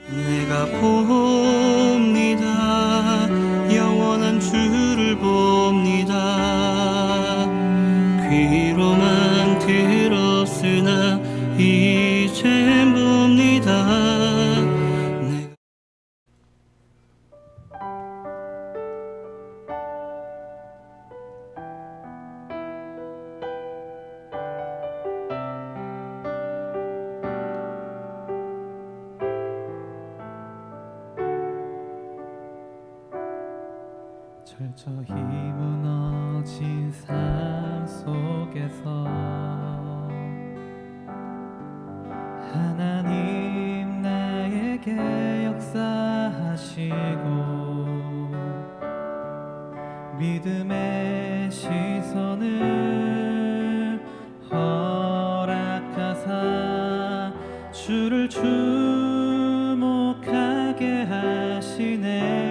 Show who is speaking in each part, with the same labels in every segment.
Speaker 1: 내가 봅니다. 영원한 주를 봅니다. 귀로만 들었으나 이젠 봅니다.
Speaker 2: 철저히 무너진 삶 속에서 하나님 나에게 역사하시고 믿음의 시선을 허락하사 주를 주목하게 하시네.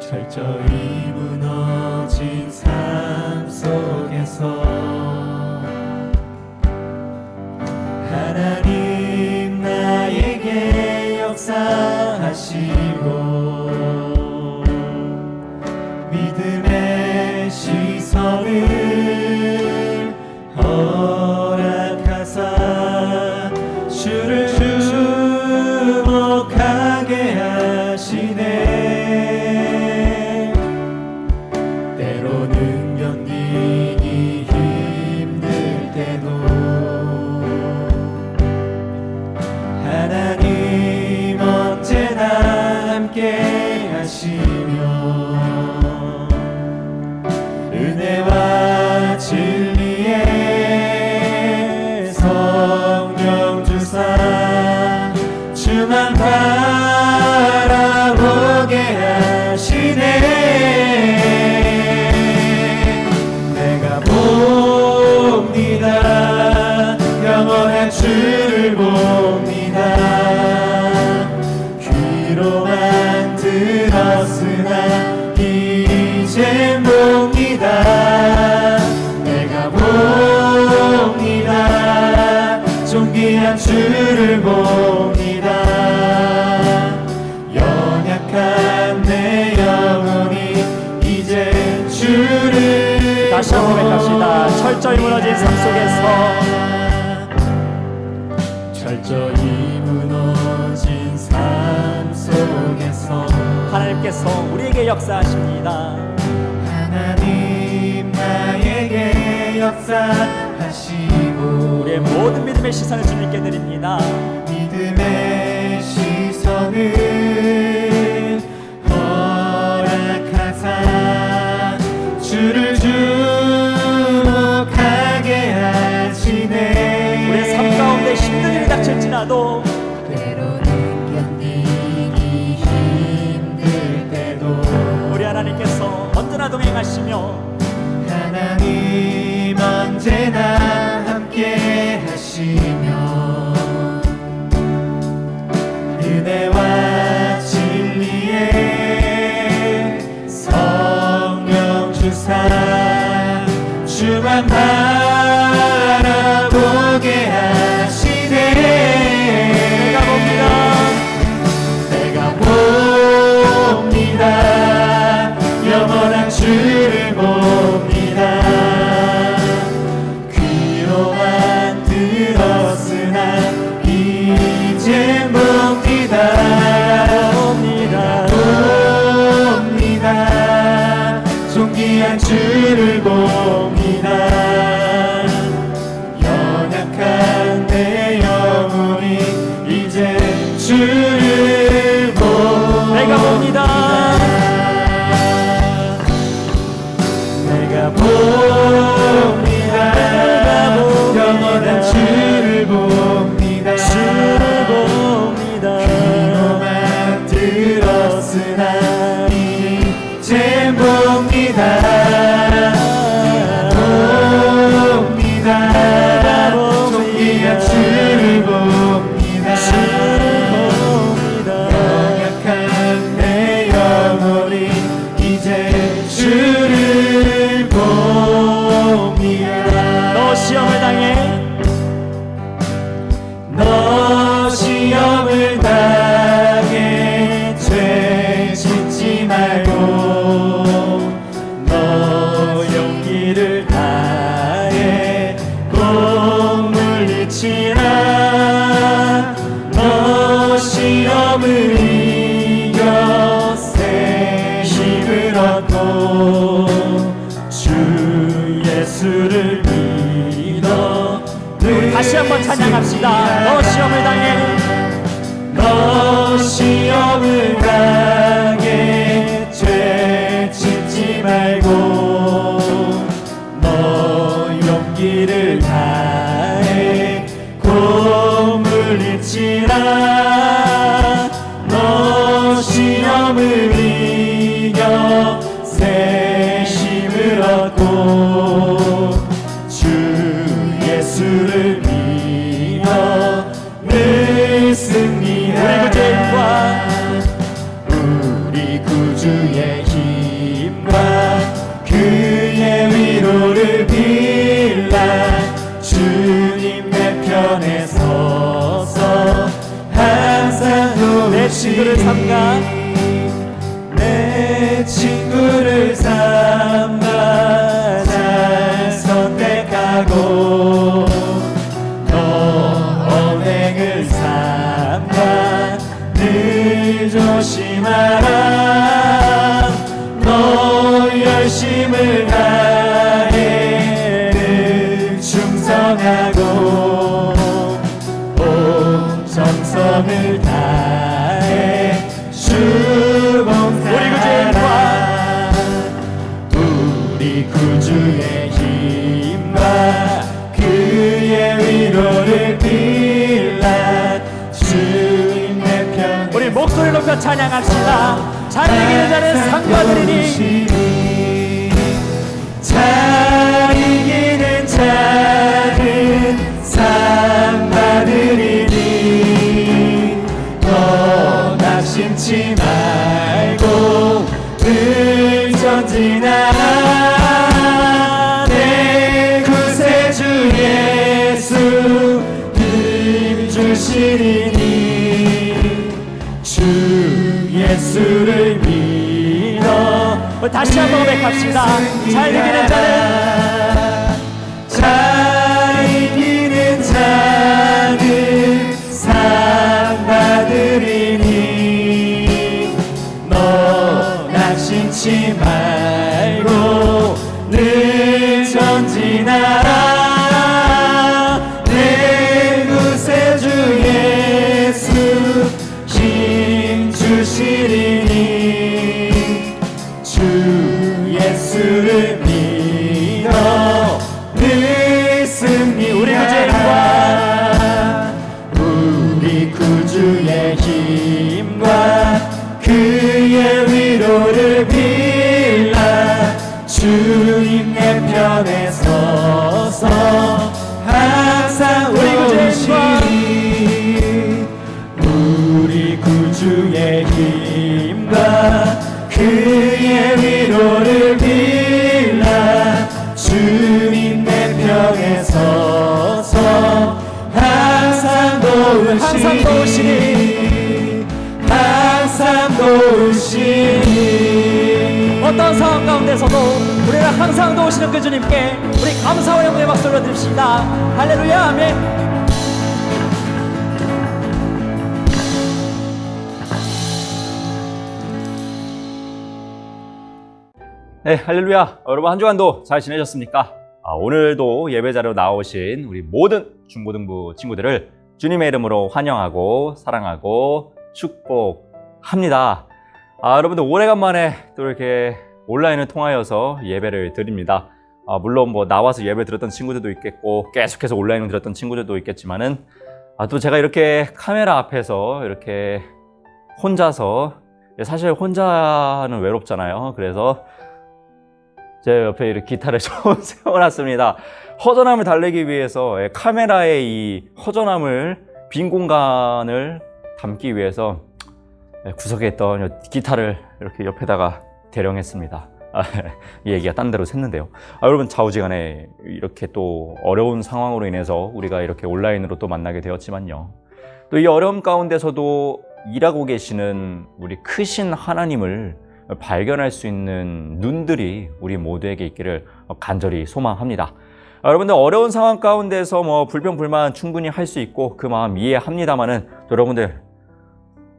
Speaker 3: 철저히 무너진 삶 속에서 하나님 나에게 역사하시고 믿음의 시선을 허락하사 주를 주목하게 하시네. 하나님 언제나 함께 하시며 은혜와 진리의 성령 주사 주만 바라보게 하시네. 내가 봅니다. 영원한 주를 봅니다. 귀로만 들었으나 이젠 봅니다. 내가 봅니다. 존귀한 주를 봅니다. 연약한 내 영혼이 이제 주를
Speaker 4: 다시 한번 고백합시다. 철저히 무너진 삶 속에서
Speaker 3: 철저히 무너진 삶 속에서
Speaker 4: 하나님께서 우리에게 역사하십니다.
Speaker 3: 하나님 나에게 역사하시고
Speaker 4: 우리의 모든 믿음의 시선을 주님께 드립니다.
Speaker 3: 믿음의 시선을 허락하사 주를 주목하게 하시네.
Speaker 4: 우리의 삶 가운데 힘든 일이 닥칠지라도
Speaker 3: 때로는 견디기 힘들 때도
Speaker 4: 우리 하나님께서 언제나 동행하시며
Speaker 3: 하나님 언제나 함께 하시며 은혜와 진리의 성령 주사 주만 바라보게 하시네. 내가 봅니다. 영원한 주를 봅니다. 귀로만 들었으나 이제 봅니다. 봅니다. 존귀한 주를 봅니다. 연약한 내 영혼이 이제 주를 봅니다.
Speaker 4: 내가 봅니다.
Speaker 3: 내가 봅니다. 영원한 주를 봅니다.
Speaker 4: 주를 봅니다.
Speaker 3: 귀로만 들었으나 이제 봅니다. 봅니다. 존귀한 주를 봅니다. 연약한 내 영혼이 이제 주를 봅니다.
Speaker 4: 너 시험을 당해
Speaker 3: 너 시험을 당해 죄 짓지 말고 너 용기를 다해 꼭 물리치라. 너 시험을 이겨 새 힘을 얻고 주 예수를 믿어
Speaker 4: 다시 한번 찬양합시다. 너 시험을 당해
Speaker 3: 너 시험을 당해 죄 짓지 말고 너 용기를 다해 꼭 물리치라. 너 시험을 이겨 새 힘을 얻고 주 예수를 믿어 늘 승리하라. 우리 구주의 힘과 그의 위로를 빌라. 주님 내 편에 서서 항상
Speaker 4: 내 친구를 삼가
Speaker 3: 내 친구를 삼가 잘 선택하고 너 언행을 삼가 늘 조심하라. 너 열심을 다해 늘 충성하고 온 정성을 다해 주 봉사하라. 우리 구주의 힘과 그의 위로를 빌라. 주님 내 편
Speaker 4: 우리 목소리 높여 찬양합시다. 잘 이기는 자는 상 받으리니
Speaker 3: 잘 이기는 자는 상 받으리니 너 낙심치 말고 늘 전진하라. 내 구세주 예수 힘 주시리니 주 예수를 믿어
Speaker 4: 다시 한번 고백합시다. 잘 이기는 자는
Speaker 3: 잘 이기는 자는 상 받으리니 너 낙심치 말고 늘 전진하라. 내 구세주 예수 힘 주시리니 주 예수를 믿어 늘 승리하라. 우리 구주의 힘과 그의 위로를 빌라. 주님 내 편에 서서 항상 오시리. 우리 구주의 힘과 그의 위로를 빌라. 주님 내 편에 서서 항상 도우시니 항상 도우시니.
Speaker 4: 어떤 상황 가운데 가운데서도 우리를 항상 도우시는 그 주님께 우리 감사와 영광의 박수 올려드립시다. 할렐루야. 아멘.
Speaker 3: 네, 할렐루야. 여러분 한 주간도 잘 지내셨습니까? 오늘도 예배자로 나오신 우리 모든 중고등부 친구들을 주님의 이름으로 환영하고 사랑하고 축복합니다. 여러분들 오래간만에 또 이렇게 온라인을 통하여서 예배를 드립니다. 물론 뭐 나와서 예배 들었던 친구들도 있겠고 계속해서 온라인을 들었던 친구들도 있겠지만은 또 제가 이렇게 카메라 앞에서 이렇게 혼자서, 사실 혼자는 외롭잖아요. 그래서 제 옆에 이렇게 기타를 좀 세워놨습니다. 허전함을 달래기 위해서, 카메라의 이 허전함을, 빈 공간을 담기 위해서 구석에 있던 기타를 이렇게 옆에다가 대령했습니다. 이 얘기가 딴 데로 샜는데요. 여러분 좌우지간에 이렇게 또 어려운 상황으로 인해서 우리가 이렇게 온라인으로 또 만나게 되었지만요. 또 이 어려움 가운데서도 일하고 계시는 우리 크신 하나님을 발견할 수 있는 눈들이 우리 모두에게 있기를 간절히 소망합니다. 여러분들 어려운 상황 가운데서 뭐 불평불만 충분히 할 수 있고 그 마음 이해합니다만은 여러분들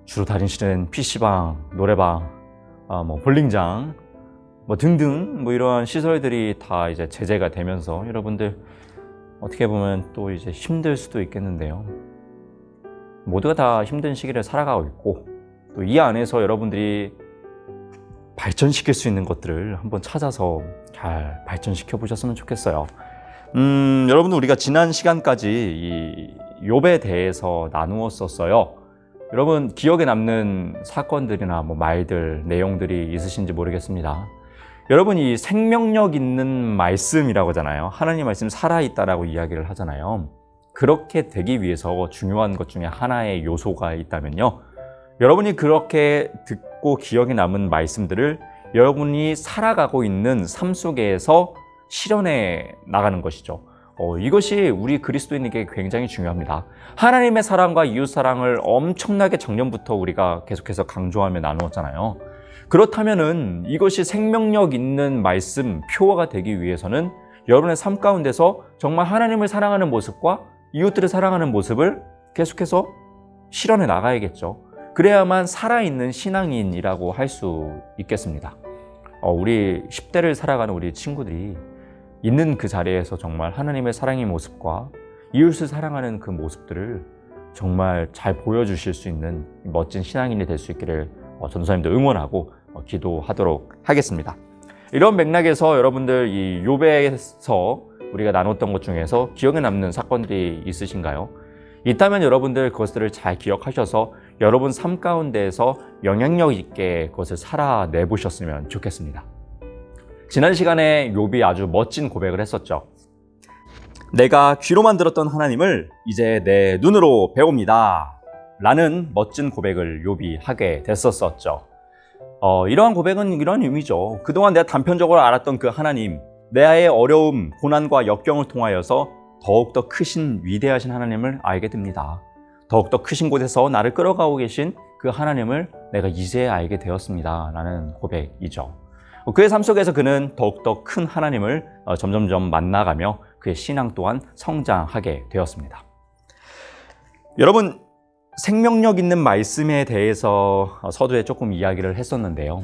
Speaker 3: 주로 다니시는 PC방, 노래방, 뭐 볼링장, 뭐 등등 뭐 이러한 시설들이 다 이제 제재가 되면서 여러분들 어떻게 보면 또 이제 힘들 수도 있겠는데요. 모두가 다 힘든 시기를 살아가고 있고 또 이 안에서 여러분들이 발전시킬 수 있는 것들을 한번 찾아서 잘 발전시켜 보셨으면 좋겠어요. 여러분들 우리가 지난 시간까지 이 욥에 대해서 나누었었어요. 여러분 기억에 남는 사건들이나 뭐 말들, 내용들이 있으신지 모르겠습니다. 여러분 이 생명력 있는 말씀이라고 하잖아요. 하나님 말씀 살아있다라고 이야기를 하잖아요. 그렇게 되기 위해서 중요한 것 중에 하나의 요소가 있다면요. 여러분이 그렇게 듣고 기억에 남은 말씀들을 여러분이 살아가고 있는 삶 속에서 실현해 나가는 것이죠. 이것이 우리 그리스도인에게 굉장히 중요합니다. 하나님의 사랑과 이웃 사랑을 엄청나게 작년부터 우리가 계속해서 강조하며 나누었잖아요. 그렇다면은 이것이 생명력 있는 말씀, 표어가 되기 위해서는 여러분의 삶 가운데서 정말 하나님을 사랑하는 모습과 이웃들을 사랑하는 모습을 계속해서 실현해 나가야겠죠. 그래야만 살아있는 신앙인이라고 할 수 있겠습니다. 우리 10대를 살아가는 우리 친구들이 있는 그 자리에서 정말 하나님의 사랑의 모습과 이웃을 사랑하는 그 모습들을 정말 잘 보여주실 수 있는 멋진 신앙인이 될 수 있기를 전도사님도 응원하고 기도하도록 하겠습니다. 이런 맥락에서 여러분들 이 욥에서 우리가 나눴던 것 중에서 기억에 남는 사건들이 있으신가요? 있다면 여러분들 그것들을 잘 기억하셔서 여러분 삶 가운데에서 영향력 있게 그것을 살아내 보셨으면 좋겠습니다. 지난 시간에 욥이 아주 멋진 고백을 했었죠. 내가 귀로만 들었던 하나님을 이제 내 눈으로 배웁니다 라는 멋진 고백을 욥이 하게 됐었죠. 이러한 고백은 이런 의미죠. 그동안 내가 단편적으로 알았던 그 하나님, 내의 어려움, 고난과 역경을 통하여서 더욱더 크신 위대하신 하나님을 알게 됩니다. 더욱더 크신 곳에서 나를 끌어가고 계신 그 하나님을 내가 이제 알게 되었습니다 라는 고백이죠. 그의 삶 속에서 그는 더욱더 큰 하나님을 점점점 만나가며 그의 신앙 또한 성장하게 되었습니다. 여러분, 생명력 있는 말씀에 대해서 서두에 조금 이야기를 했었는데요.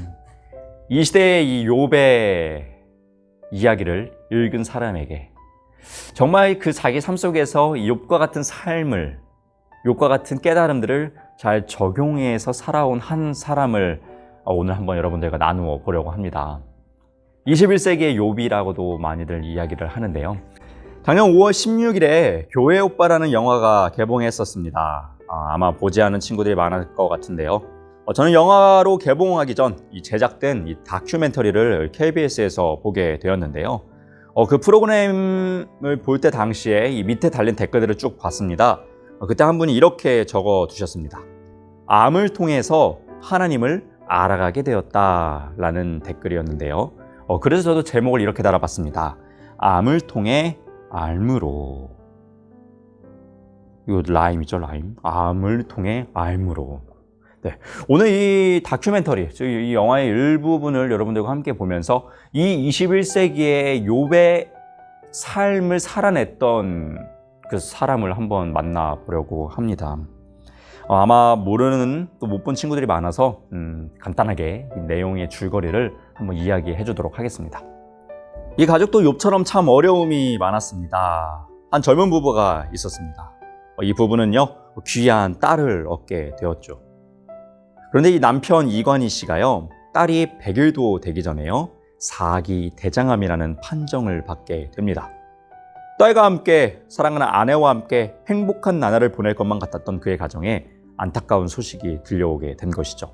Speaker 3: 이 시대의 이 욥의 이야기를 읽은 사람에게 정말 그 자기 삶 속에서 이 욥과 같은 삶을, 욥과 같은 깨달음들을 잘 적용해서 살아온 한 사람을 오늘 한번 여러분들과 나누어 보려고 합니다. 21세기의 욥이라고도 많이들 이야기를 하는데요. 작년 5월 16일에 교회 오빠라는 영화가 개봉했었습니다. 아마 보지 않은 친구들이 많을 것 같은데요. 저는 영화로 개봉하기 전 이 제작된 이 다큐멘터리를 KBS에서 보게 되었는데요. 그 프로그램을 볼 때 당시에 이 밑에 달린 댓글들을 쭉 봤습니다. 그때 한 분이 이렇게 적어 두셨습니다. 암을 통해서 하나님을 알아가게 되었다라는 댓글이었는데요. 그래서 저도 제목을 이렇게 달아봤습니다. 암을 통해 알므로. 이거 라임이죠, 라임. 암을 통해 알므로. 오늘 이 다큐멘터리, 즉 이 영화의 일부분을 여러분들과 함께 보면서 이 21세기의 욥의 삶을 살아냈던 그 사람을 한번 만나보려고 합니다. 아마 모르는 또 못 본 친구들이 많아서 간단하게 이 내용의 줄거리를 한번 이야기해 주도록 하겠습니다. 이 가족도 욥처럼 참 어려움이 많았습니다. 한 젊은 부부가 있었습니다. 이 부부는요, 귀한 딸을 얻게 되었죠. 그런데 이 남편 이관희 씨가요, 딸이 100일도 되기 전에요, 4기 대장암이라는 판정을 받게 됩니다. 딸과 함께 사랑하는 아내와 함께 행복한 나날을 보낼 것만 같았던 그의 가정에 안타까운 소식이 들려오게 된 것이죠.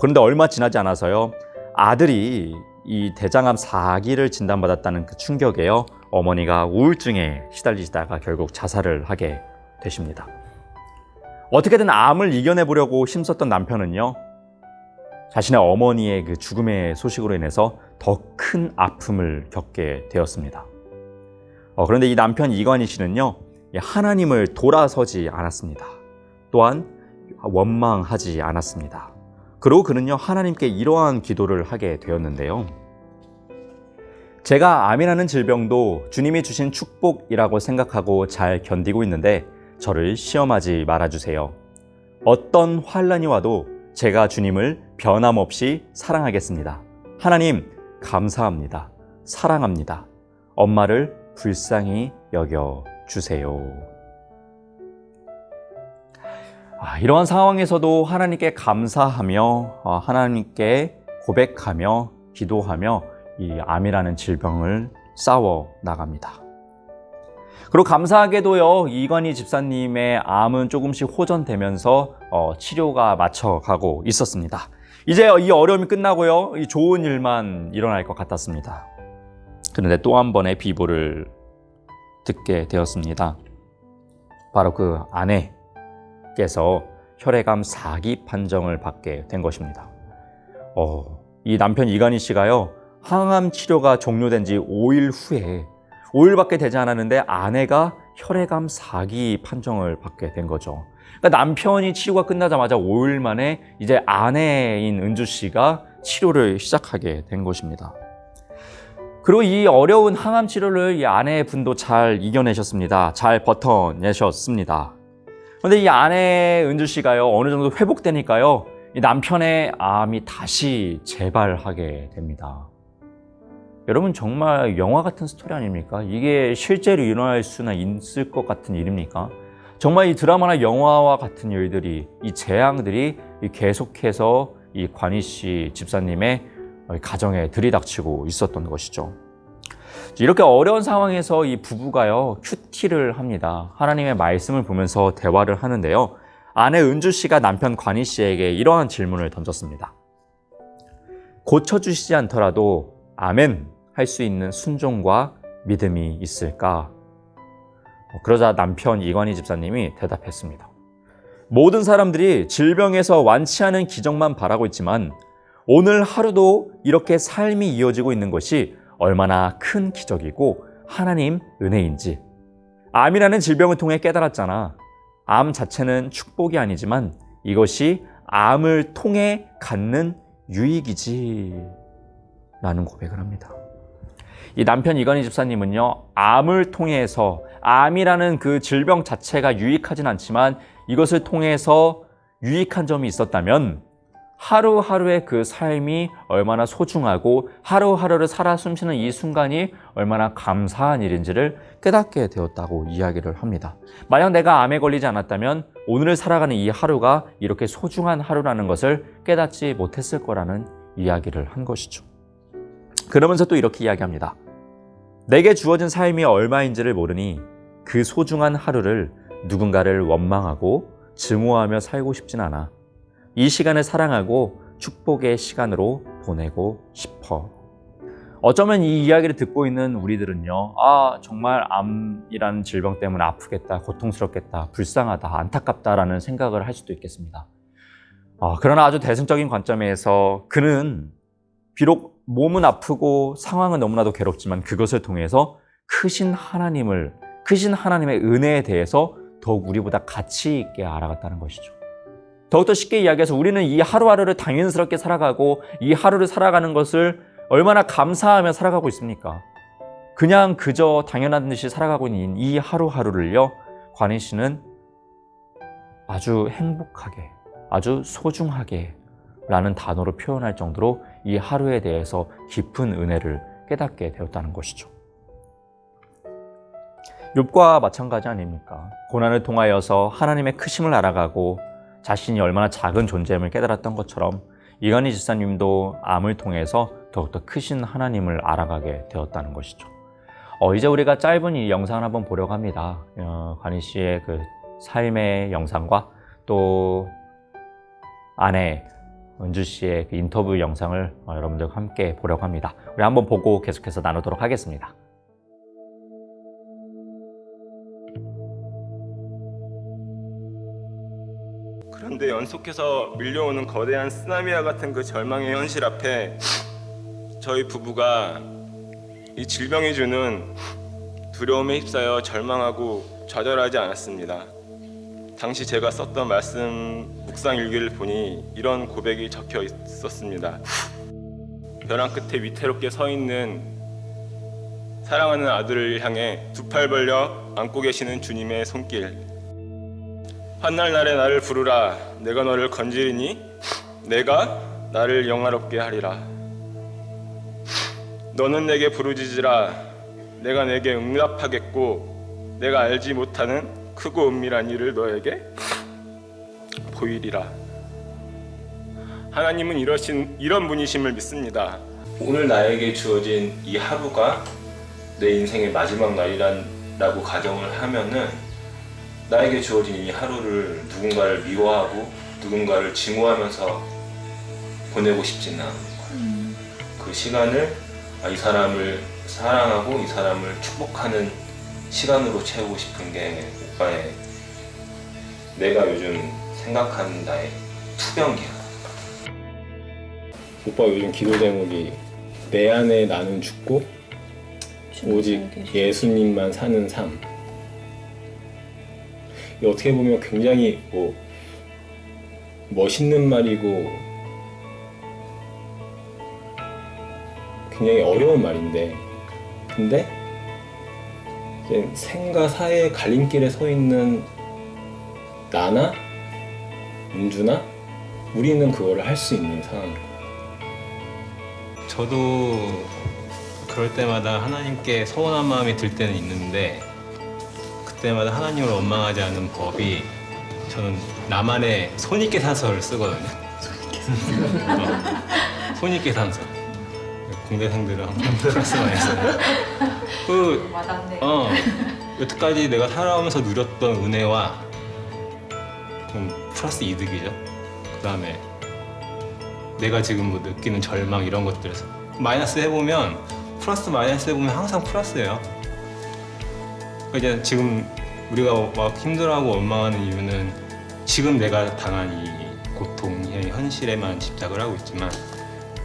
Speaker 3: 그런데 얼마 지나지 않아서요, 아들이 이 대장암 4기를 진단받았다는 그 충격에요, 어머니가 우울증에 시달리시다가 결국 자살을 하게 되십니다. 어떻게든 암을 이겨내보려고 힘썼던 남편은요, 자신의 어머니의 그 죽음의 소식으로 인해서 더 큰 아픔을 겪게 되었습니다. 그런데 이 남편 이관희 씨는요, 하나님을 돌아서지 않았습니다. 또한 원망하지 않았습니다. 그리고 그는요, 하나님께 이러한 기도를 하게 되었는데요. 제가 암이라는 질병도 주님이 주신 축복이라고 생각하고 잘 견디고 있는데 저를 시험하지 말아주세요. 어떤 환난이 와도 제가 주님을 변함없이 사랑하겠습니다. 하나님, 감사합니다. 사랑합니다. 엄마를 불쌍히 여겨주세요. 이러한 상황에서도 하나님께 감사하며 하나님께 고백하며 기도하며 이 암이라는 질병을 싸워 나갑니다. 그리고 감사하게도요, 이관희 집사님의 암은 조금씩 호전되면서 치료가 맞춰가고 있었습니다. 이제 이 어려움이 끝나고요, 이 좋은 일만 일어날 것 같았습니다. 그런데 또 한 번의 비보를 듣게 되었습니다. 바로 그 아내께서 혈액암 4기 판정을 받게 된 것입니다. 이 남편 이관희 씨가요, 항암 치료가 종료된 지 5일 후에 5일밖에 되지 않았는데 아내가 혈액암 4기 판정을 받게 된 거죠. 그러니까 남편이 치료가 끝나자마자 5일 만에 이제 아내인 은주 씨가 치료를 시작하게 된 것입니다. 그리고 이 어려운 항암 치료를 이 아내분도 잘 이겨내셨습니다. 잘 버텨내셨습니다. 그런데 이 아내 은주 씨가요, 어느 정도 회복되니까요, 이 남편의 암이 다시 재발하게 됩니다. 여러분, 정말 영화 같은 스토리 아닙니까? 이게 실제로 일어날 수나 있을 것 같은 일입니까? 정말 이 드라마나 영화와 같은 일들이, 이 재앙들이 계속해서 이 관희 씨 집사님의 가정에 들이닥치고 있었던 것이죠. 이렇게 어려운 상황에서 이 부부가요, 큐티를 합니다. 하나님의 말씀을 보면서 대화를 하는데요. 아내 은주 씨가 남편 관희 씨에게 이러한 질문을 던졌습니다. 고쳐주시지 않더라도 아멘 할 수 있는 순종과 믿음이 있을까? 그러자 남편 이관희 집사님이 대답했습니다. 모든 사람들이 질병에서 완치하는 기적만 바라고 있지만 오늘 하루도 이렇게 삶이 이어지고 있는 것이 얼마나 큰 기적이고 하나님 은혜인지. 암이라는 질병을 통해 깨달았잖아. 암 자체는 축복이 아니지만 이것이 암을 통해 갖는 유익이지 라는 고백을 합니다. 이 남편 이관희 집사님은요, 암을 통해서, 암이라는 그 질병 자체가 유익하진 않지만 이것을 통해서 유익한 점이 있었다면 하루하루의 그 삶이 얼마나 소중하고 하루하루를 살아 숨쉬는 이 순간이 얼마나 감사한 일인지를 깨닫게 되었다고 이야기를 합니다. 만약 내가 암에 걸리지 않았다면 오늘을 살아가는 이 하루가 이렇게 소중한 하루라는 것을 깨닫지 못했을 거라는 이야기를 한 것이죠. 그러면서 또 이렇게 이야기합니다. 내게 주어진 삶이 얼마인지를 모르니 그 소중한 하루를 누군가를 원망하고 증오하며 살고 싶진 않아. 이 시간을 사랑하고 축복의 시간으로 보내고 싶어. 어쩌면 이 이야기를 듣고 있는 우리들은요, 정말 암이라는 질병 때문에 아프겠다, 고통스럽겠다, 불쌍하다, 안타깝다라는 생각을 할 수도 있겠습니다. 그러나 아주 대승적인 관점에서 그는 비록 몸은 아프고 상황은 너무나도 괴롭지만 그것을 통해서 크신 하나님의 은혜에 대해서 더욱 우리보다 가치 있게 알아갔다는 것이죠. 더욱더 쉽게 이야기해서 우리는 이 하루하루를 당연스럽게 살아가고 이 하루를 살아가는 것을 얼마나 감사하며 살아가고 있습니까? 그냥 그저 당연한 듯이 살아가고 있는 이 하루하루를요, 관희 씨는 아주 행복하게, 아주 소중하게 라는 단어로 표현할 정도로 이 하루에 대해서 깊은 은혜를 깨닫게 되었다는 것이죠. 욥과 마찬가지 아닙니까? 고난을 통하여서 하나님의 크심을 알아가고 자신이 얼마나 작은 존재임을 깨달았던 것처럼 이건희 집사님도 암을 통해서 더욱더 크신 하나님을 알아가게 되었다는 것이죠. 이제 우리가 짧은 이 영상을 한번 보려고 합니다. 관희 씨의 그 삶의 영상과 또 아내 은주 씨의 그 인터뷰 영상을 여러분들과 함께 보려고 합니다. 우리 한번 보고 계속해서 나누도록 하겠습니다.
Speaker 5: 그런데 연속해서 밀려오는 거대한 쓰나미와 같은 그 절망의 현실 앞에 저희 부부가 이 질병이 주는 두려움에 휩싸여 절망하고 좌절하지 않았습니다. 당시 제가 썼던 말씀 묵상 일기를 보니 이런 고백이 적혀 있었습니다. 벼랑 끝에 위태롭게 서 있는 사랑하는 아들을 향해 두 팔 벌려 안고 계시는 주님의 손길. 환날 날에 나를 부르라. 내가 너를 건지리니 내가 나를 영화롭게 하리라. 너는 내게 부르짖으라. 내가 내게 응답하겠고 내가 알지 못하는 크고 은밀한 일을 너에게 보이리라. 하나님은 이런 분이심을 믿습니다. 오늘 나에게 주어진 이 하루가 내 인생의 마지막 날이라고 가정을 하면은 나에게 주어진 이 하루를 누군가를 미워하고 누군가를 증오하면서 보내고 싶지는 않은 거예요. 그 시간을 이 사람을 사랑하고 이 사람을 축복하는 시간으로 채우고 싶은 게 오빠의, 내가 요즘 생각하는 나의 투병기야.
Speaker 6: 오빠 요즘 기도 제목이 내 안에 나는 죽고 오직 예수님만 사는 삶. 이게 어떻게 보면 굉장히 멋있는 말이고 굉장히 어려운 말인데, 근데 이제 생과 사의 갈림길에 서 있는 나나 은주나 우리는 그거를 할 수 있는 상황인 거예요.
Speaker 7: 저도 그럴 때마다 하나님께 서운한 마음이 들 때는 있는데, 그때마다 하나님을 원망하지 않는 법이, 저는 나만의 손익계산서를 쓰거든요. 손익계산서. 공대생들은 항상 플러스 많이 써요. 여태까지 내가 살아오면서 누렸던 은혜와 좀 플러스 이득이죠. 그 다음에 내가 지금 뭐 느끼는 절망 이런 것들을 마이너스 해보면, 플러스 마이너스 해보면 항상 플러스예요. 그러니까 이제 지금 우리가 막 힘들어하고 원망하는 이유는 지금 내가 당한 이 고통의 현실에만 집착을 하고 있지만,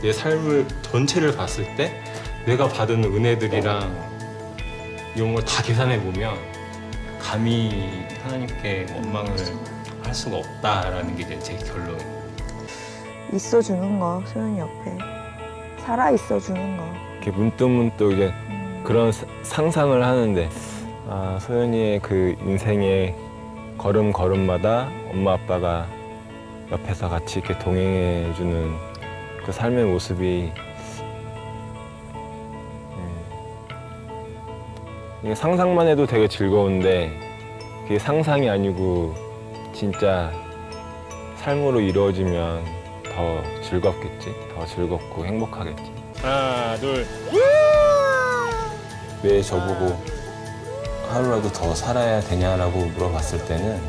Speaker 7: 내 삶을 전체를 봤을 때 내가 받은 은혜들이랑 이런 걸 다 계산해 보면 감히 하나님께 원망을 할 수가 없다라는 게 이제 제 결론입니다.
Speaker 8: 있어주는 거, 소연이 옆에 살아 있어주는 거.
Speaker 6: 이렇게 문득문득 이제 그런 상상을 하는데, 소연이의 그 인생의 걸음걸음마다 엄마 아빠가 옆에서 같이 이렇게 동행해주는 그 삶의 모습이, 이게 상상만 해도 되게 즐거운데 그게 상상이 아니고 진짜 삶으로 이루어지면 더 즐겁겠지, 더 즐겁고 행복하겠지. 하나, 둘.
Speaker 9: 왜 저보고 하루라도 더 살아야 되냐라고 물어봤을 때는,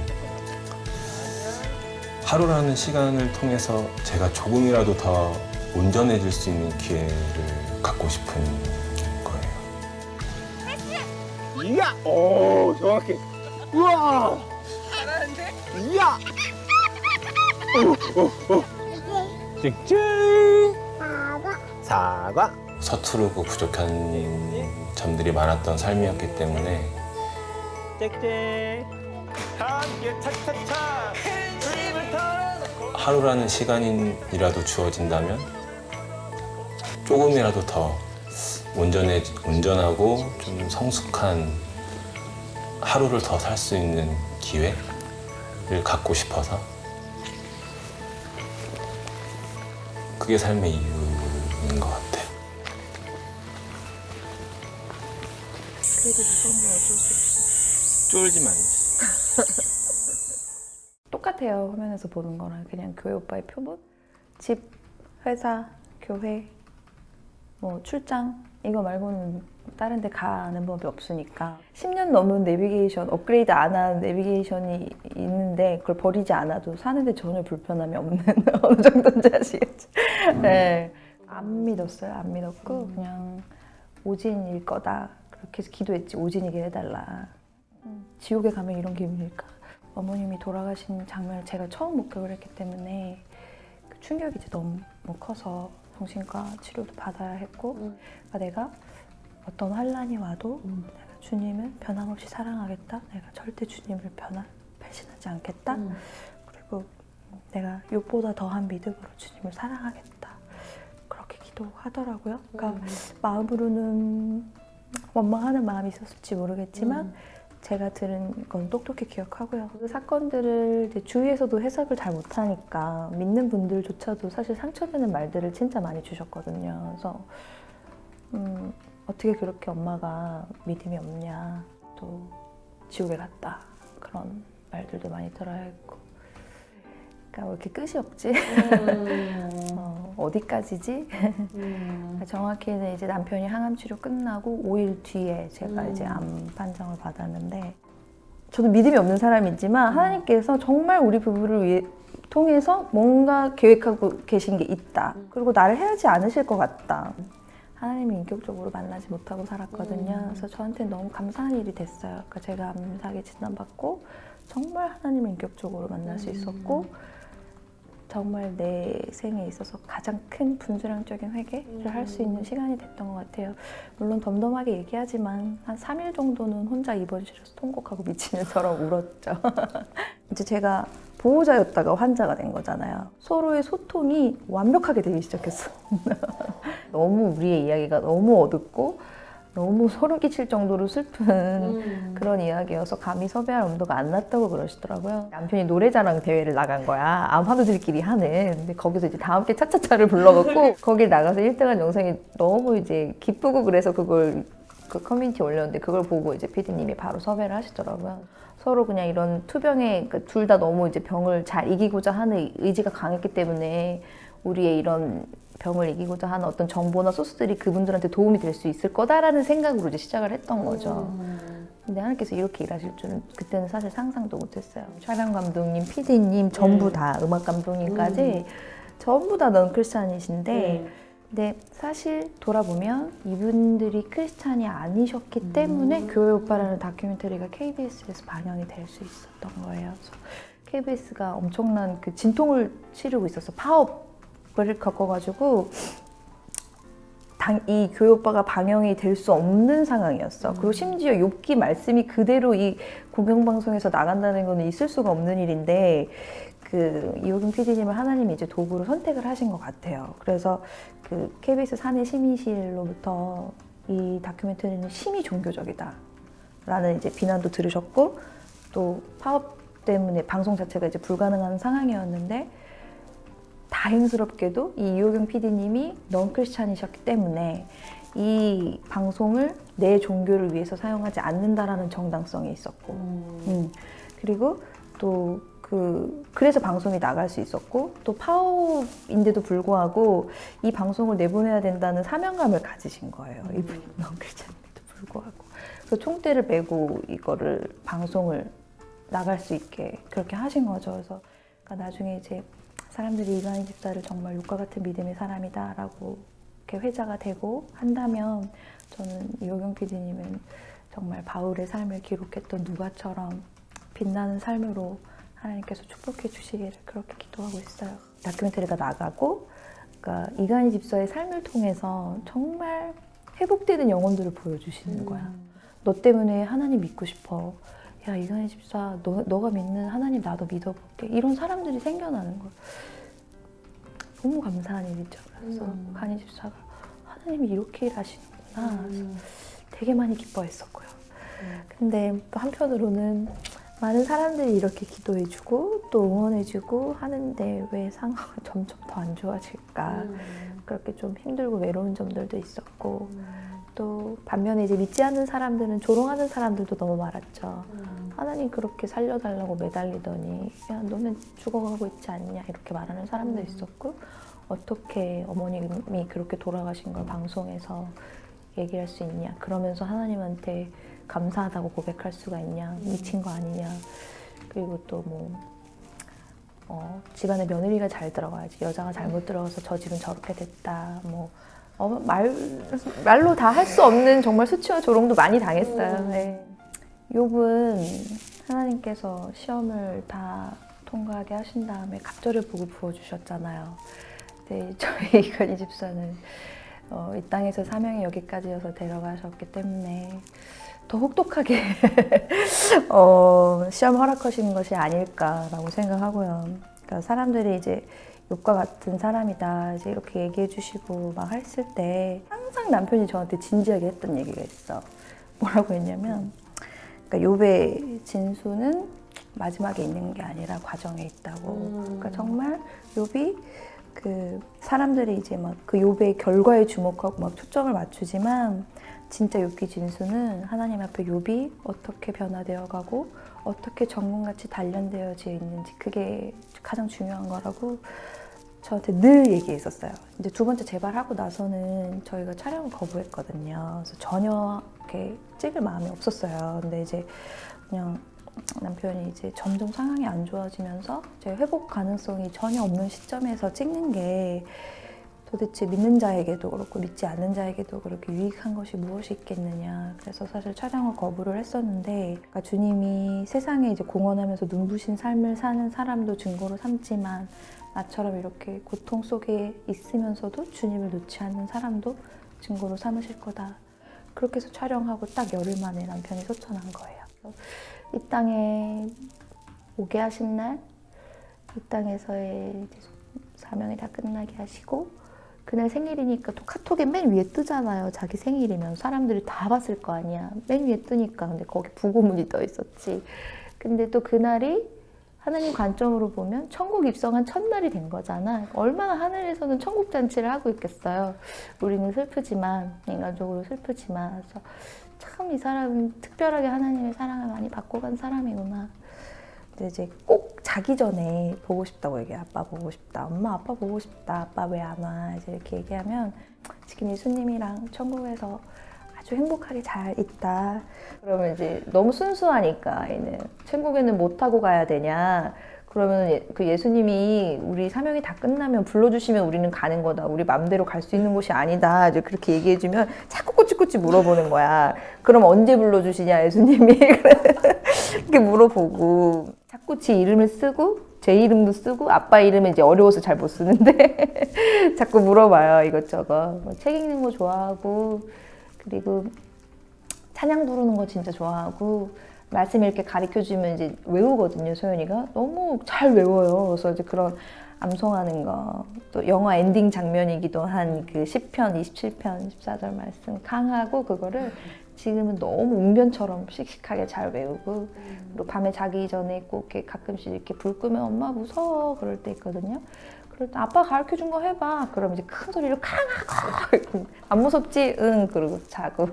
Speaker 9: 하루라는 시간을 통해서 제가 조금이라도 더 온전해질 수 있는 기회를 갖고 싶은 거예요.
Speaker 10: 이야! 오, 정확해. 우와! 잘하는데? 이야!
Speaker 6: 찍찍! 사과!
Speaker 9: 서투르고 부족한 점들이 많았던 삶이었기 때문에
Speaker 4: 짹짹 함께 차차차 힘을 털어서
Speaker 9: 하루라는 시간이라도 주어진다면 조금이라도 더 온전하고 좀 성숙한 하루를 더 살 수 있는 기회를 갖고 싶어서 그게 삶의 이유인 것 같아요.
Speaker 8: 그래도 무서운 건 어쩔 수 없어.
Speaker 6: 쫄지 말지.
Speaker 8: 똑같아요. 화면에서 보는 거랑 그냥 교회 오빠의 표본? 집, 회사, 교회, 뭐 출장 이거 말고는 다른 데 가는 법이 없으니까 10년 넘은 내비게이션, 업그레이드 안 한 내비게이션이 있는데 그걸 버리지 않아도 사는데 전혀 불편함이 없는 어느 정도인지 아시겠죠? 네. 안 믿었어요. 안 믿었고 그냥 오진일 거다. 그렇게 해서 기도했지. 오진이게 해달라. 지옥에 가면 이런 기분일까? 어머님이 돌아가신 장면을 제가 처음 목격을 했기 때문에 그 충격이 이제 너무 커서 정신과 치료도 받아야 했고 그러니까 내가 어떤 환란이 와도 내가 주님을 변함없이 사랑하겠다. 내가 절대 주님을 배신하지 않겠다. 그리고 내가 욕보다 더한 믿음으로 주님을 사랑하겠다. 그렇게 기도하더라고요. 그러니까 마음으로는 원망하는 마음이 있었을지 모르겠지만 제가 들은 건 똑똑히 기억하고요. 그 사건들을 이제 주위에서도 해석을 잘 못하니까 믿는 분들조차도 사실 상처되는 말들을 진짜 많이 주셨거든요. 그래서 어떻게 그렇게 엄마가 믿음이 없냐, 또 지옥에 갔다 그런 말들도 많이 들어야 했고 그러니까 왜 이렇게 끝이 없지? 어디까지지? 정확히는 이제 남편이 항암 치료 끝나고 5일 뒤에 제가 이제 암 판정을 받았는데 저도 믿음이 없는 사람이지만 하나님께서 정말 우리 부부를 통해서 뭔가 계획하고 계신 게 있다. 그리고 나를 헤어지지 않으실 것 같다. 하나님이 인격적으로 만나지 못하고 살았거든요. 그래서 저한테는 너무 감사한 일이 됐어요. 그러니까 제가 암사기 진단받고 정말 하나님을 인격적으로 만날 수 있었고 정말 내 생에 있어서 가장 큰 분수령적인 회개를 할 수 있는 시간이 됐던 것 같아요. 물론 덤덤하게 얘기하지만 한 3일 정도는 혼자 입원실에서 통곡하고 미친애처럼 울었죠. 이제 제가 보호자였다가 환자가 된 거잖아요. 서로의 소통이 완벽하게 되기 시작했어. 너무 우리의 이야기가 너무 어둡고 너무 소름 끼칠 정도로 슬픈 그런 이야기여서 감히 섭외할 엄두가 안 났다고 그러시더라고요. 남편이 노래자랑 대회를 나간 거야. 암환우들끼리 하는. 근데 거기서 이제 다 함께 차차차를 불러갖고 거길 나가서 1등한 영상이 너무 이제 기쁘고 그래서 그걸 그 커뮤니티에 올렸는데 그걸 보고 이제 PD님이 바로 섭외를 하시더라고요. 서로 그냥 이런 투병에 둘 다 너무 이제 병을 잘 이기고자 하는 의지가 강했기 때문에 우리의 이런 병을 이기고자 하는 어떤 정보나 소스들이 그분들한테 도움이 될 수 있을 거다라는 생각으로 이제 시작을 했던 거죠. 근데 하나님께서 이렇게 일하실 줄은 그때는 사실 상상도 못했어요. 촬영 감독님, PD님 전부 다 음악 감독님까지 전부 다 넌 크리스찬이신데 근데 사실 돌아보면 이분들이 크리스찬이 아니셨기 때문에 교회 오빠라는 다큐멘터리가 KBS에서 방영이 될 수 있었던 거예요. 그래서 KBS가 엄청난 그 진통을 치르고 있어서 파업을 겪어가지고 이 교회 오빠가 방영이 될 수 없는 상황이었어. 그리고 심지어 욥기 말씀이 그대로 이 공영방송에서 나간다는 건 있을 수가 없는 일인데 그 이호경 PD님을 하나님이 이제 도구로 선택을 하신 것 같아요. 그래서 그 KBS 사내 심의실로부터 이 다큐멘터리는 심히 종교적이다 라는 이제 비난도 들으셨고 또 파업 때문에 방송 자체가 이제 불가능한 상황이었는데 다행스럽게도 이 이호경 PD님이 넌 크리스찬이셨기 때문에 이 방송을 내 종교를 위해서 사용하지 않는다라는 정당성이 있었고 그리고 또 그래서 방송이 나갈 수 있었고 또 파업인데도 불구하고 이 방송을 내보내야 된다는 사명감을 가지신 거예요. 이분이 넌 크리스찬임에도 불구하고 그 총대를 메고 이거를 방송을 나갈 수 있게 그렇게 하신 거죠. 그래서 그러니까 나중에 이제 사람들이 이간희 집사를 정말 욕과 같은 믿음의 사람이다라고 이렇게 회자가 되고 한다면 저는 이호경 PD님은 정말 바울의 삶을 기록했던 누가처럼 빛나는 삶으로 하나님께서 축복해 주시기를 그렇게 기도하고 있어요. 다큐멘터리가 나가고 그러니까 이간희 집사의 삶을 통해서 정말 회복되는 영혼들을 보여주시는 거야. 너 때문에 하나님 믿고 싶어. 야 이간희 집사 너가 믿는 하나님 나도 믿어볼게 이런 사람들이 생겨나는 거예요. 너무 감사한 일이죠. 그래서 간희 집사가 하나님이 이렇게 일하시는구나. 그래서 되게 많이 기뻐했었고요. 근데 또 한편으로는 많은 사람들이 이렇게 기도해주고 또 응원해주고 하는데 왜 상황은 점점 더 안 좋아질까. 그렇게 좀 힘들고 외로운 점들도 있었고 또 반면에 이제 믿지 않는 사람들은 조롱하는 사람들도 너무 많았죠. 하나님 그렇게 살려달라고 매달리더니 야 너는 죽어가고 있지 않냐 이렇게 말하는 사람도 있었고 어떻게 어머님이 그렇게 돌아가신 걸 방송에서 얘기할 수 있냐 그러면서 하나님한테 감사하다고 고백할 수가 있냐 미친 거 아니냐 그리고 또 뭐 집안에 며느리가 잘 들어가야지 여자가 잘못 들어가서 저 집은 저렇게 됐다 뭐 말로 다 할 수 없는 정말 수치와 조롱도 많이 당했어요. 네. 욥은 하나님께서 시험을 다 통과하게 하신 다음에 갑절의 복을 부어주셨잖아요. 근데 저희 이간희 집사는 이 땅에서 사명이 여기까지여서 데려가셨기 때문에 더 혹독하게 시험 허락하시는 것이 아닐까라고 생각하고요. 그러니까 사람들이 이제 욥과 같은 사람이다 이제 이렇게 얘기해 주시고 막 했을 때 항상 남편이 저한테 진지하게 했던 얘기가 있어. 뭐라고 했냐면 그러니까 욥의 진수는 마지막에 있는 게 아니라 과정에 있다고. 그러니까 정말 욥이 그 사람들이 이제 막 그 욥의 결과에 주목하고 막 초점을 맞추지만 진짜 욥기 진수는 하나님 앞에 욥이 어떻게 변화되어 가고 어떻게 정금같이 단련되어져 있는지 그게 가장 중요한 거라고 저한테 늘 얘기했었어요. 이제 두 번째 재발하고 나서는 저희가 촬영을 거부했거든요. 그래서 전혀 이렇게 찍을 마음이 없었어요. 근데 이제 그냥 남편이 이제 점점 상황이 안 좋아지면서 제 회복 가능성이 전혀 없는 시점에서 찍는 게 도대체 믿는 자에게도 그렇고 믿지 않는 자에게도 그렇게 유익한 것이 무엇이 있겠느냐. 그래서 사실 촬영을 거부를 했었는데 그러니까 주님이 세상에 이제 공헌하면서 눈부신 삶을 사는 사람도 증거로 삼지만 나처럼 이렇게 고통 속에 있으면서도 주님을 놓지 않는 사람도 증거로 삼으실 거다. 그렇게 해서 촬영하고 딱 열흘 만에 남편이 소천한 거예요. 이 땅에 오게 하신 날, 이 땅에서의 사명이 다 끝나게 하시고 그날 생일이니까 또 카톡에 맨 위에 뜨잖아요. 자기 생일이면 사람들이 다 봤을 거 아니야. 맨 위에 뜨니까. 근데 거기 부고문이 떠 있었지. 근데 또 그날이 하나님 관점으로 보면 천국 입성한 첫날이 된 거잖아. 얼마나 하늘에서는 천국 잔치를 하고 있겠어요. 우리는 슬프지만, 인간적으로 슬프지만. 그래서 참 이 사람은 특별하게 하나님의 사랑을 많이 받고 간 사람이구나. 근데 이제 꼭 자기 전에 보고 싶다고 얘기해. 아빠 보고 싶다. 엄마 아빠 보고 싶다. 아빠 왜 안 와? 이제 이렇게 얘기하면 지금 예수님이랑 천국에서 아주 행복하게 잘 있다. 그러면 이제 너무 순수하니까 얘는 천국에는 못 타고 가야 되냐. 그러면 그 예수님이 우리 사명이 다 끝나면 불러주시면 우리는 가는 거다. 우리 마음대로 갈 수 있는 곳이 아니다. 이제 그렇게 얘기해주면 자꾸 꼬치꼬치 물어보는 거야. 그럼 언제 불러주시냐 예수님이. 이렇게 물어보고 자꾸 지 이름을 쓰고 제 이름도 쓰고 아빠 이름은 이제 어려워서 잘 못 쓰는데 자꾸 물어봐요 이것저것. 책 읽는 거 좋아하고 그리고 찬양 부르는 거 진짜 좋아하고 말씀 이렇게 가르쳐주면 이제 외우거든요, 소연이가. 너무 잘 외워요. 그래서 이제 그런 암송하는 거, 또 영화 엔딩 장면이기도 한 그 10편, 27편, 14절 말씀 강하고 그거를 지금은 너무 웅변처럼 씩씩하게 잘 외우고 그리고 밤에 자기 전에 꼭 이렇게 가끔씩 이렇게 불 끄면 엄마 무서워 그럴 때 있거든요. 그럴 때 아빠 가르쳐준 거 해봐. 그럼 이제 큰 소리로 강하고 안 무섭지? 응. 그러고 자고.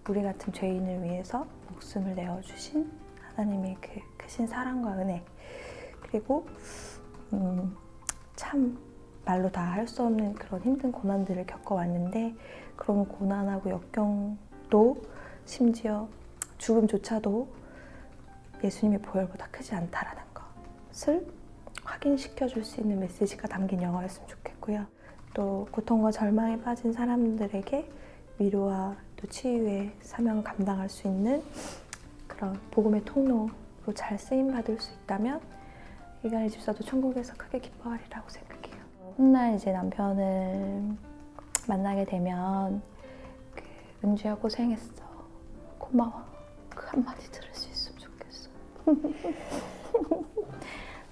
Speaker 8: 우리 같은 죄인을 위해서 목숨을 내어주신 하나님의 그 크신 사랑과 은혜 그리고 참 말로 다 할 수 없는 그런 힘든 고난들을 겪어왔는데 그런 고난하고 역경도 심지어 죽음조차도 예수님의 보혈보다 크지 않다라는 것을 확인시켜줄 수 있는 메시지가 담긴 영화였으면 좋겠고요. 또 고통과 절망에 빠진 사람들에게 위로와 또 치유의 사명을 감당할 수 있는 그런 복음의 통로로 잘 쓰임받을 수 있다면 이간희 집사도 천국에서 크게 기뻐하리라고 생각해요. 훗날 이제 남편을 만나게 되면 은주야 고생했어. 고마워. 그 한마디 들을 수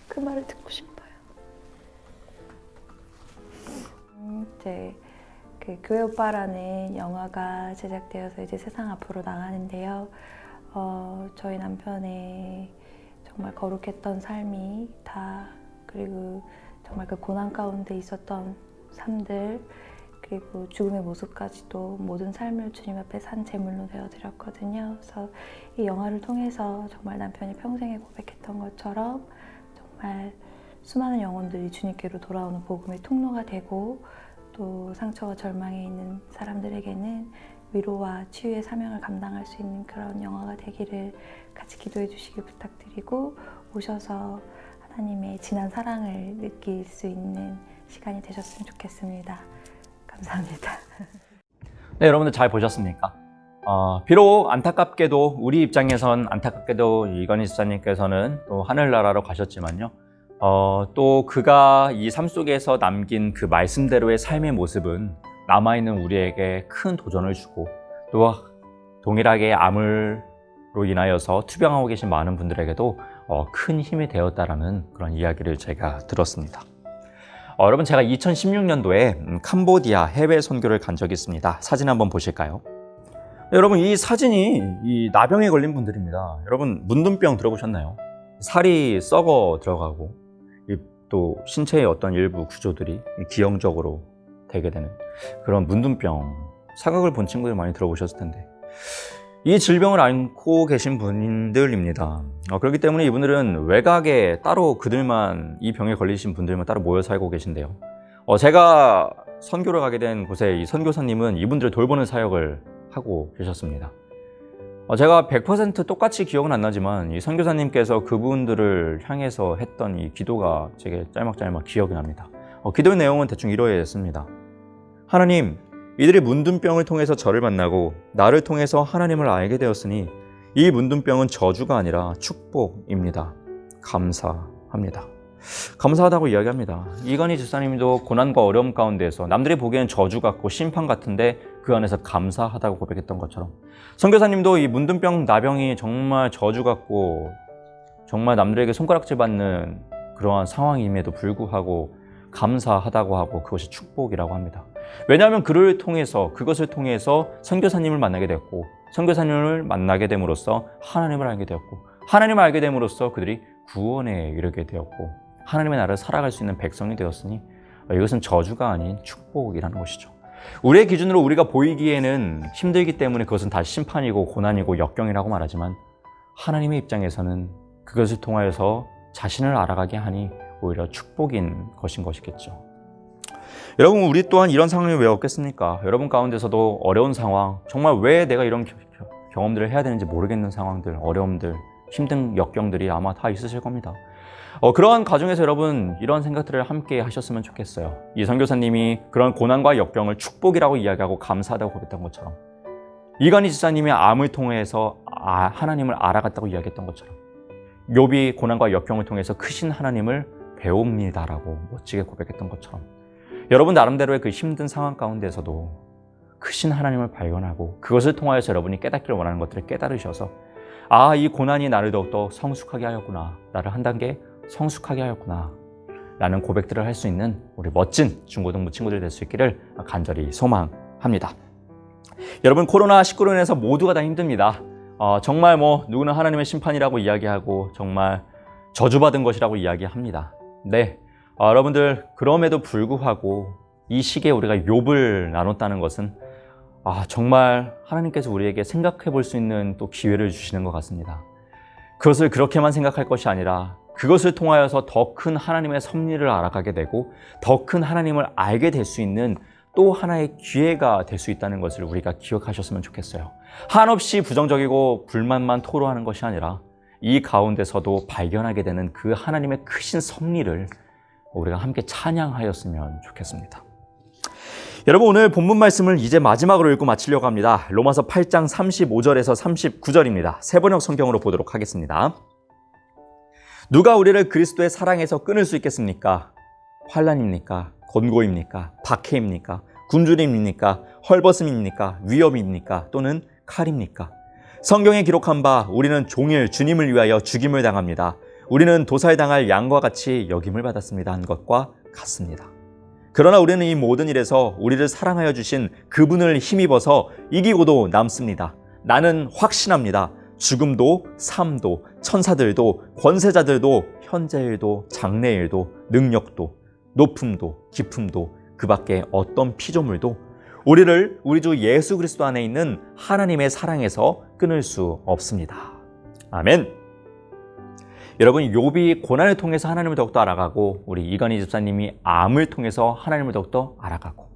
Speaker 8: 그 말을 듣고 싶어요. 이제 그 교회 오빠라는 영화가 제작되어서 이제 세상 앞으로 나가는데요. 저희 남편의 정말 거룩했던 삶이 다, 그리고 정말 그 고난 가운데 있었던 삶들, 그리고 죽음의 모습까지도 모든 삶을 주님 앞에 산 제물로 되어드렸거든요. 그래서 이 영화를 통해서 정말 남편이 평생에 고백했던 것처럼 정말 수많은 영혼들이 주님께로 돌아오는 복음의 통로가 되고, 또 상처와 절망에 있는 사람들에게는 위로와 치유의 사명을 감당할 수 있는 그런 영화가 되기를 같이 기도해 주시길 부탁드리고, 오셔서 하나님의 진한 사랑을 느낄 수 있는 시간이 되셨으면 좋겠습니다. 감사합니다.
Speaker 3: 네, 여러분들 잘 보셨습니까? 비록 안타깝게도, 우리 입장에선 안타깝게도 이건희 집사님께서는 또 하늘나라로 가셨지만요. 또 그가 이 삶 속에서 남긴 그 말씀대로의 삶의 모습은 남아있는 우리에게 큰 도전을 주고, 또 동일하게 암으로 인하여서 투병하고 계신 많은 분들에게도 큰 힘이 되었다라는 그런 이야기를 제가 들었습니다. 여러분, 제가 2016년도에 캄보디아 해외 선교를 간 적이 있습니다. 사진 한번 보실까요? 네, 여러분, 이 사진이 이 나병에 걸린 분들입니다. 여러분, 문둥병 들어보셨나요? 살이 썩어 들어가고, 또 신체의 어떤 일부 구조들이 기형적으로 되게 되는 그런 문둥병, 사각을 본 친구들 많이 들어보셨을 텐데, 이 질병을 앓고 계신 분들입니다. 그렇기 때문에 이분들은 외곽에 따로 그들만, 이 병에 걸리신 분들만 따로 모여 살고 계신데요. 제가 선교를 가게 된 곳에 이 선교사님은 이분들을 돌보는 사역을 하고 계셨습니다. 제가 100% 똑같이 기억은 안 나지만 이 선교사님께서 그분들을 향해서 했던 이 기도가 제게 짤막짤막 기억이 납니다. 기도의 내용은 대충 이러했습니다. 하나님, 이들이 문둥병을 통해서 저를 만나고 나를 통해서 하나님을 알게 되었으니 이 문둥병은 저주가 아니라 축복입니다. 감사합니다. 감사하다고 이야기합니다. 이건희 집사님도 고난과 어려움 가운데에서 남들이 보기에는 저주 같고 심판 같은데 그 안에서 감사하다고 고백했던 것처럼, 선교사님도 이 문둥병, 나병이 정말 저주 같고 정말 남들에게 손가락질 받는 그러한 상황임에도 불구하고 감사하다고 하고 그것이 축복이라고 합니다. 왜냐하면 그것을 통해서 선교사님을 만나게 되었고, 선교사님을 만나게 됨으로써 하나님을 알게 되었고, 하나님을 알게 됨으로써 그들이 구원에 이르게 되었고, 하나님의 나라를 살아갈 수 있는 백성이 되었으니 이것은 저주가 아닌 축복이라는 것이죠. 우리의 기준으로 우리가 보이기에는 힘들기 때문에 그것은 다 심판이고 고난이고 역경이라고 말하지만, 하나님의 입장에서는 그것을 통하여서 자신을 알아가게 하니 오히려 축복인 것인 것이겠죠. 여러분, 우리 또한 이런 상황이 왜 없겠습니까? 여러분 가운데서도 어려운 상황, 정말 왜 내가 이런 경험들을 해야 되는지 모르겠는 상황들, 어려움들, 힘든 역경들이 아마 다 있으실 겁니다. 그러한 과정에서 여러분, 이런 생각들을 함께 하셨으면 좋겠어요. 이 선교사님이 그런 고난과 역경을 축복이라고 이야기하고 감사하다고 고백했던 것처럼, 이건희 집사님이 암을 통해서 하나님을 알아갔다고 이야기했던 것처럼, 욥이 고난과 역경을 통해서 크신 하나님을 배웁니다라고 멋지게 고백했던 것처럼, 여러분 나름대로의 그 힘든 상황 가운데서도 크신 하나님을 발견하고 그것을 통하여서 여러분이 깨닫기를 원하는 것들을 깨달으셔서, 이 고난이 나를 더욱더 성숙하게 하였구나, 나를 한 단계 성숙하게 하였구나 라는 고백들을 할 수 있는 우리 멋진 중고등부 친구들이 될 수 있기를 간절히 소망합니다. 여러분, 코로나19로 인해서 모두가 다 힘듭니다. 정말 누구는 하나님의 심판이라고 이야기하고 정말 저주받은 것이라고 이야기합니다. 네, 여러분들, 그럼에도 불구하고 이 시기에 우리가 욥을 나눴다는 것은 정말 하나님께서 우리에게 생각해 볼 수 있는 또 기회를 주시는 것 같습니다. 그것을 그렇게만 생각할 것이 아니라 그것을 통하여서 더 큰 하나님의 섭리를 알아가게 되고 더 큰 하나님을 알게 될 수 있는 또 하나의 기회가 될 수 있다는 것을 우리가 기억하셨으면 좋겠어요. 한없이 부정적이고 불만만 토로하는 것이 아니라 이 가운데서도 발견하게 되는 그 하나님의 크신 섭리를 우리가 함께 찬양하였으면 좋겠습니다. 여러분, 오늘 본문 말씀을 이제 마지막으로 읽고 마치려고 합니다. 로마서 8장 35절에서 39절입니다. 세번역 성경으로 보도록 하겠습니다. 누가 우리를 그리스도의 사랑에서 끊을 수 있겠습니까? 환난입니까? 권고입니까? 박해입니까? 굶주림입니까? 헐벗음입니까? 위협입니까? 또는 칼입니까? 성경에 기록한 바 우리는 종일 주님을 위하여 죽임을 당합니다. 우리는 도살당할 양과 같이 여김을 받았습니다 한 것과 같습니다. 그러나 우리는 이 모든 일에서 우리를 사랑하여 주신 그분을 힘입어서 이기고도 남습니다. 나는 확신합니다. 죽음도 삶도 천사들도 권세자들도 현재일도 장래일도 능력도 높음도 깊음도 그 밖에 어떤 피조물도 우리를 우리 주 예수 그리스도 안에 있는 하나님의 사랑에서 끊을 수 없습니다. 아멘. 여러분, 욥이 고난을 통해서 하나님을 더욱더 알아가고 우리 이건희 집사님이 암을 통해서 하나님을 더욱더 알아가고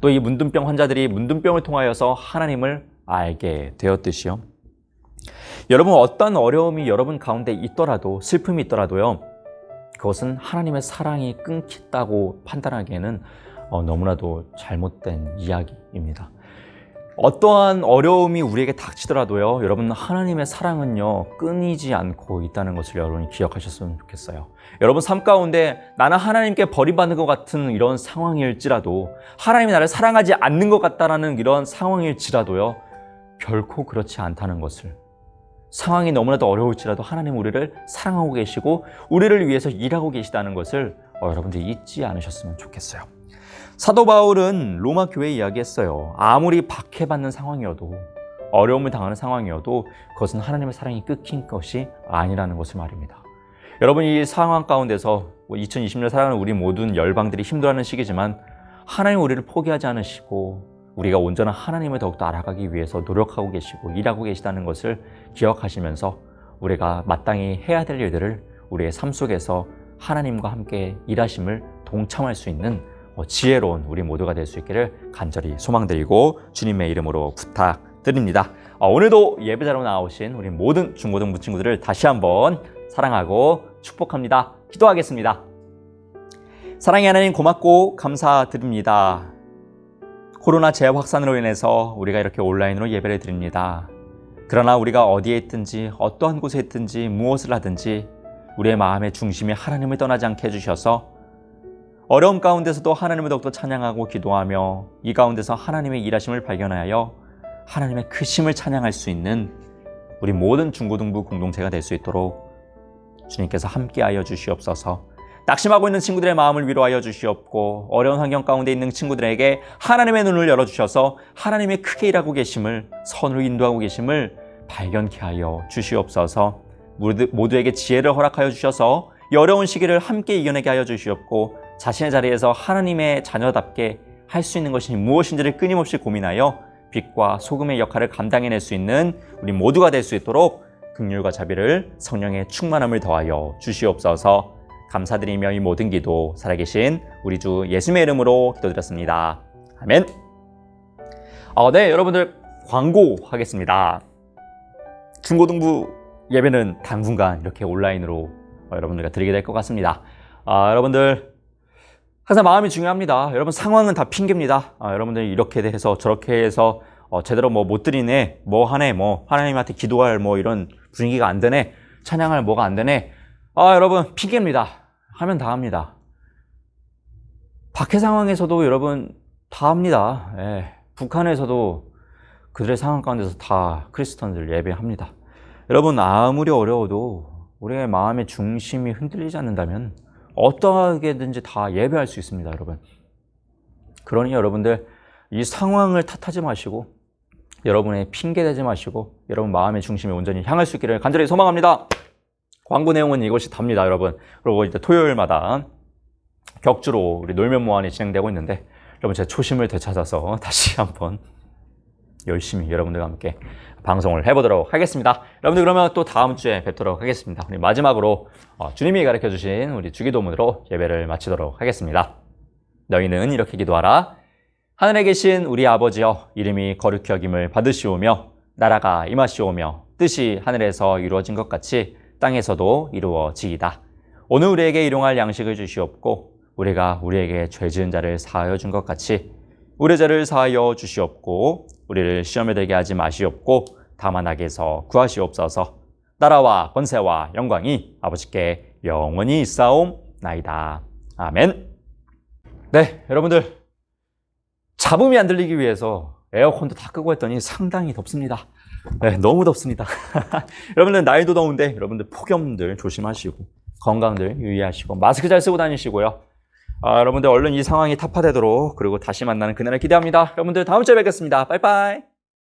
Speaker 3: 또 이 문둥병 환자들이 문둥병을 통하여서 하나님을 알게 되었듯이요. 여러분, 어떤 어려움이 여러분 가운데 있더라도 슬픔이 있더라도요. 그것은 하나님의 사랑이 끊겼다고 판단하기에는 너무나도 잘못된 이야기입니다. 어떠한 어려움이 우리에게 닥치더라도요. 여러분, 하나님의 사랑은요. 끊이지 않고 있다는 것을 여러분이 기억하셨으면 좋겠어요. 여러분 삶 가운데 나는 하나님께 버림받는 것 같은 이런 상황일지라도 하나님이 나를 사랑하지 않는 것 같다라는 이런 상황일지라도요. 결코 그렇지 않다는 것을 상황이 너무나도 어려울지라도 하나님 우리를 사랑하고 계시고 우리를 위해서 일하고 계시다는 것을 여러분들이 잊지 않으셨으면 좋겠어요. 사도 바울은 로마 교회에 이야기했어요. 아무리 박해받는 상황이어도 어려움을 당하는 상황이어도 그것은 하나님의 사랑이 끊긴 것이 아니라는 것을 말입니다. 여러분, 이 상황 가운데서 2020년 살아가는 우리 모든 열방들이 힘들어하는 시기지만 하나님 우리를 포기하지 않으시고 우리가 온전한 하나님을 더욱더 알아가기 위해서 노력하고 계시고 일하고 계시다는 것을 기억하시면서 우리가 마땅히 해야 될 일들을 우리의 삶 속에서 하나님과 함께 일하심을 동참할 수 있는 지혜로운 우리 모두가 될 수 있기를 간절히 소망드리고 주님의 이름으로 부탁드립니다. 오늘도 예배자로 나오신 우리 모든 중고등부 친구들을 다시 한번 사랑하고 축복합니다. 기도하겠습니다. 사랑의 하나님, 고맙고 감사드립니다. 코로나 재확산으로 인해서 우리가 이렇게 온라인으로 예배를 드립니다. 그러나 우리가 어디에 있든지 어떠한 곳에 있든지 무엇을 하든지 우리의 마음의 중심이 하나님을 떠나지 않게 해주셔서 어려움 가운데서도 하나님을 더욱더 찬양하고 기도하며 이 가운데서 하나님의 일하심을 발견하여 하나님의 크심을 찬양할 수 있는 우리 모든 중고등부 공동체가 될 수 있도록 주님께서 함께하여 주시옵소서. 낙심하고 있는 친구들의 마음을 위로하여 주시옵고 어려운 환경 가운데 있는 친구들에게 하나님의 눈을 열어주셔서 하나님의 크게 일하고 계심을 선으로 인도하고 계심을 발견케 하여 주시옵소서. 모두에게 지혜를 허락하여 주셔서 이 어려운 시기를 함께 이겨내게 하여 주시옵고 자신의 자리에서 하나님의 자녀답게 할 수 있는 것이 무엇인지를 끊임없이 고민하여 빛과 소금의 역할을 감당해낼 수 있는 우리 모두가 될 수 있도록 긍휼과 자비를 성령의 충만함을 더하여 주시옵소서. 감사드리며 이 모든 기도 살아계신 우리 주 예수님의 이름으로 기도드렸습니다. 아멘. 네, 여러분들 광고하겠습니다. 중고등부 예배는 당분간 이렇게 온라인으로 여러분들과 드리게 될 것 같습니다. 여러분들 항상 마음이 중요합니다. 여러분 상황은 다 핑계입니다. 여러분들이 이렇게 해서 저렇게 해서 제대로 못 드리네, 하네, 하나님한테 기도할 이런 분위기가 안 되네, 찬양할 뭐가 안 되네. 여러분 핑계입니다. 하면 다 합니다. 박해 상황에서도 여러분 다 합니다. 북한에서도 그들의 상황 가운데서 다 크리스천들 예배합니다. 여러분 아무리 어려워도 우리의 마음의 중심이 흔들리지 않는다면 어떠하게든지 다 예배할 수 있습니다, 여러분. 그러니 여러분들 이 상황을 탓하지 마시고 여러분의 핑계 대지 마시고 여러분 마음의 중심에 온전히 향할 수 있기를 간절히 소망합니다. 광고 내용은 이것이 답니다, 여러분. 그리고 이제 토요일마다 격주로 우리 놀면 모안이 진행되고 있는데 여러분 제 초심을 되찾아서 다시 한번 열심히 여러분들과 함께 방송을 해보도록 하겠습니다. 여러분들 그러면 또 다음 주에 뵙도록 하겠습니다. 우리 마지막으로 주님이 가르쳐주신 우리 주기도문으로 예배를 마치도록 하겠습니다. 너희는 이렇게 기도하라. 하늘에 계신 우리 아버지여, 이름이 거룩히 여김을 받으시오며 나라가 임하시오며 뜻이 하늘에서 이루어진 것 같이 땅에서도 이루어지이다. 오늘 우리에게 일용할 양식을 주시옵고 우리가 우리에게 죄 지은 자를 사하여 준 것 같이 우리 죄를 사하여 주시옵고 우리를 시험에 들게 하지 마시옵고 다만 악에서 구하시옵소서. 나라와 권세와 영광이 아버지께 영원히 있사옵나이다. 아멘. 네, 여러분들 잡음이 안 들리기 위해서 에어컨도 다 끄고 했더니 상당히 덥습니다. 네, 너무 덥습니다. 여러분들 날도 더운데 여러분들 폭염들 조심하시고 건강들 유의하시고 마스크 잘 쓰고 다니시고요. 여러분들 얼른 이 상황이 타파되도록 그리고 다시 만나는 그날을 기대합니다. 여러분들 다음 주에 뵙겠습니다. 빠이빠이.